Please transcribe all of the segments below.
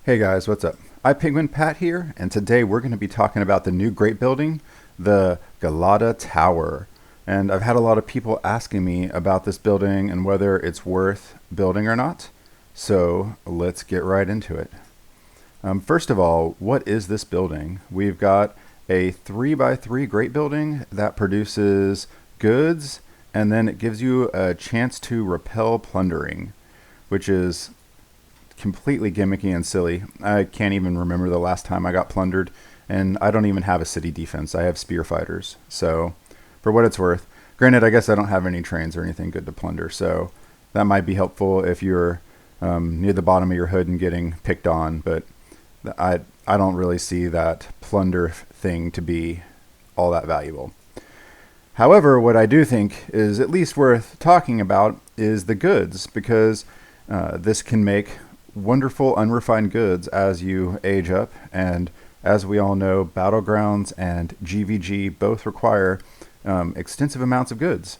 Hey guys, what's up? Penguin Pat here, and today we're going to be talking about the new great building, the Galata Tower. And I've had a lot of people asking me about this building and whether it's worth building or not. So let's get right into it. First of all, what is this building? We've got a 3x3 great building that produces goods, and then it gives you a chance to repel plundering, which is completely gimmicky and silly. I can't even remember the last time I got plundered, and I don't even have a city defense. I have spear fighters. So, for what it's worth, granted, I guess I don't have any trains or anything good to plunder, so that might be helpful if you're near the bottom of your hood and getting picked on, but I don't really see that plunder thing to be all that valuable. However, what I do think is at least worth talking about is the goods, because this can make wonderful unrefined goods as you age up. And as we all know, Battlegrounds and GVG both require extensive amounts of goods.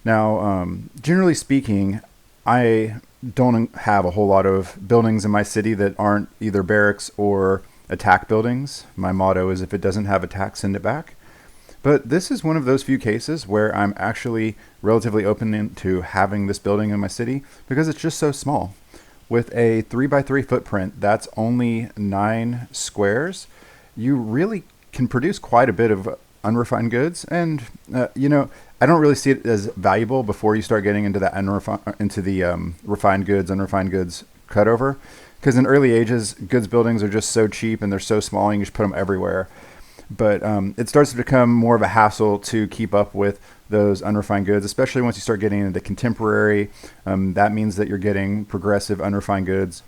Now, generally speaking, I don't have a whole lot of buildings in my city that aren't either barracks or attack buildings. My motto is if it doesn't have attack, send it back. But this is one of those few cases where I'm actually relatively open to having this building in my city because it's just so small. With a 3x3 footprint that's only 9 squares, you really can produce quite a bit of unrefined goods. And, I don't really see it as valuable before you start getting into that refined goods, unrefined goods cutover. Because in early ages, goods buildings are just so cheap and they're so small, you can just put them everywhere. But it starts to become more of a hassle to keep up with those unrefined goods, especially once you start getting into contemporary. That means that you're getting progressive unrefined goods,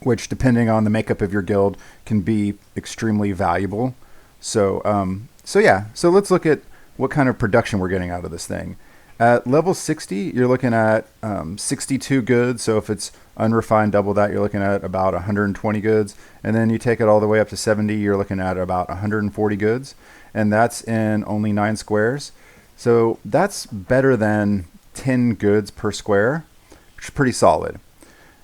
which, depending on the makeup of your guild, can be extremely valuable. So let's look at what kind of production we're getting out of this thing. At level 60, you're looking at 62 goods. So if it's unrefined, double that, you're looking at about 120 goods. And then you take it all the way up to 70, you're looking at about 140 goods. And that's in only 9 squares. So that's better than 10 goods per square, which is pretty solid.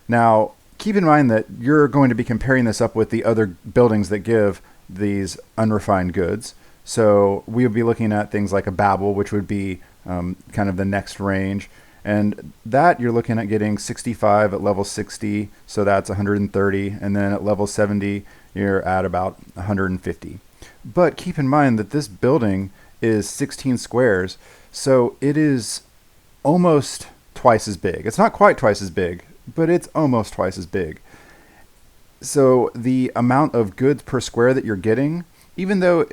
Now, keep in mind that you're going to be comparing this up with the other buildings that give these unrefined goods. So we'll be looking at things like a Babel, which would be kind of the next range. And that you're looking at getting 65 at level 60, so that's 130. And then at level 70, you're at about 150. But keep in mind that this building is 16 squares, so it is almost twice as big. It's not quite twice as big, but it's almost twice as big. So the amount of goods per square that you're getting, even though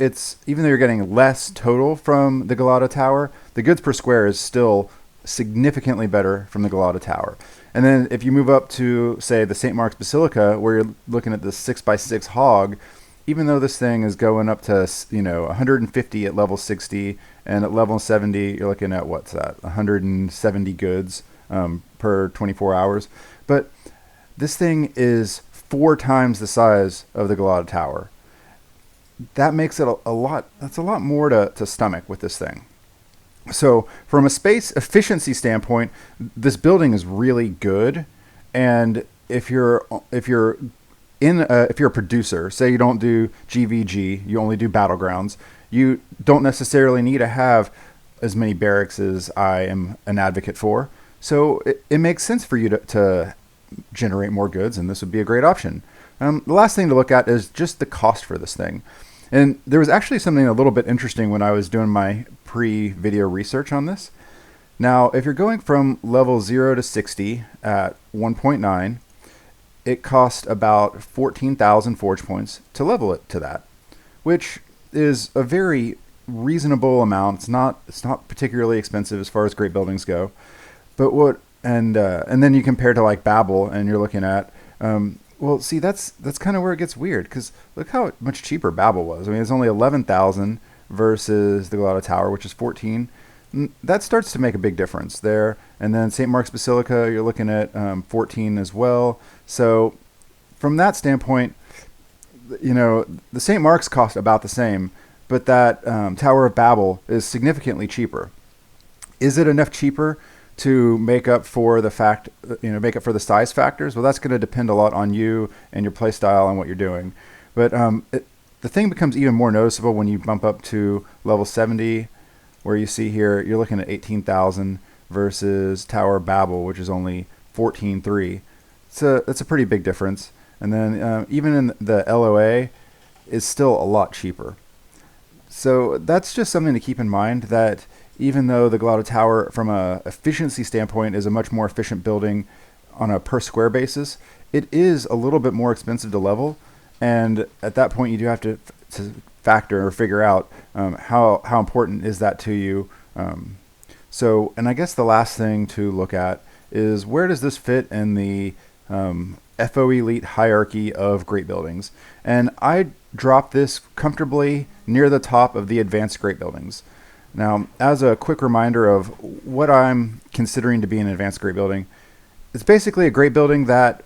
you're getting less total from the Galata Tower, the goods per square is still significantly better from the Galata Tower. And then if you move up to, say, the St. Mark's Basilica, where you're looking at the 6x6 hog, even though this thing is going up to 150 at level 60, and at level 70 you're looking at, what's that, 170 goods per 24 hours. But this thing is 4 times the size of the Galata Tower. That makes it a lot. That's a lot more to stomach with this thing. So from a space efficiency standpoint, this building is really good. And if you're a producer, say you don't do GVG, you only do Battlegrounds, you don't necessarily need to have as many barracks as I am an advocate for. So it makes sense for you to generate more goods, and this would be a great option. The last thing to look at is just the cost for this thing. And there was actually something a little bit interesting when I was doing my pre-video research on this. Now, if you're going from level 0 to 60 at 1.9, it costs about 14,000 forge points to level it to that, which is a very reasonable amount. It's not particularly expensive as far as great buildings go. But and then you compare to like Babel, and you're looking at well, see, that's kind of where it gets weird, because look how much cheaper Babel was. I mean, it's only 11,000 versus the Galata Tower, which is 14. That starts to make a big difference there. And then St. Mark's Basilica, you're looking at 14 as well. So from that standpoint, the St. Mark's cost about the same, but that Tower of Babel is significantly cheaper. Is it enough cheaper to make up for the make up for the size factors? Well, that's going to depend a lot on you and your play style and what you're doing. But the thing becomes even more noticeable when you bump up to level 70, where you see here you're looking at 18,000 versus Tower Babel, which is only 14.3. It's a pretty big difference. And then even in the LOA is still a lot cheaper. So that's just something to keep in mind, that even though the Galata Tower from a efficiency standpoint is a much more efficient building on a per square basis, it is a little bit more expensive to level. And at that point you do have to factor or figure out how important is that to you. And I guess the last thing to look at is, where does this fit in the FO Elite hierarchy of great buildings? And I drop this comfortably near the top of the advanced great buildings. Now, as a quick reminder of what I'm considering to be an advanced great building, it's basically a great building that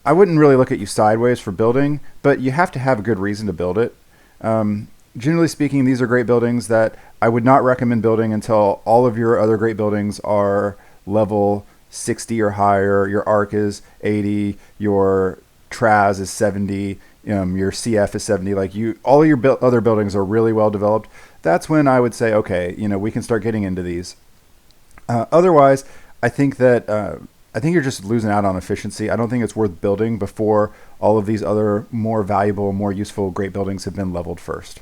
I wouldn't really look at you sideways for building, but you have to have a good reason to build it. Generally speaking, these are great buildings that I would not recommend building until all of your other great buildings are level 60 or higher. Your ARC is 80, your TRAS is 70, your CF is 70. All of your other buildings are really well developed. That's when I would say, okay, we can start getting into these. Otherwise, I think you're just losing out on efficiency. I don't think it's worth building before all of these other more valuable, more useful great buildings have been leveled first.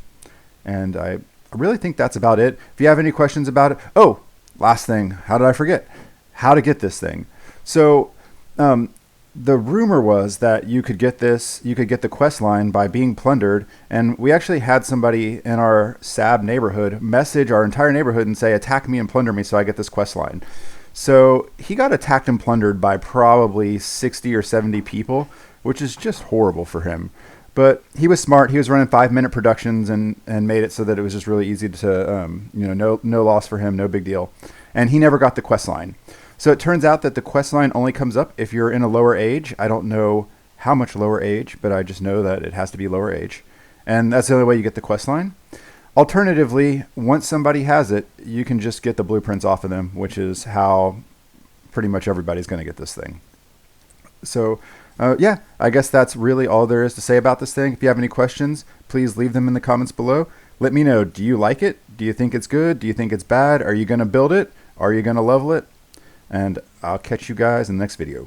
And I really think that's about it. If you have any questions about it, last thing, how did I forget? How to get this thing. So the rumor was that you could get the quest line by being plundered, and we actually had somebody in our SAB neighborhood message our entire neighborhood and say, attack me and plunder me so I get this quest line. So he got attacked and plundered by probably 60 or 70 people, which is just horrible for him. But he was smart. He was running 5-minute productions and made it so that it was just really easy to, no loss for him, no big deal. And he never got the quest line. So it turns out that the quest line only comes up if you're in a lower age. I don't know how much lower age, but I just know that it has to be lower age. And that's the only way you get the quest line. Alternatively, once somebody has it, you can just get the blueprints off of them, which is how pretty much everybody's going to get this thing. So I guess that's really all there is to say about this thing. If you have any questions, please leave them in the comments below. Let me know, do you like it? Do you think it's good? Do you think it's bad? Are you going to build it? Are you going to level it? And I'll catch you guys in the next video.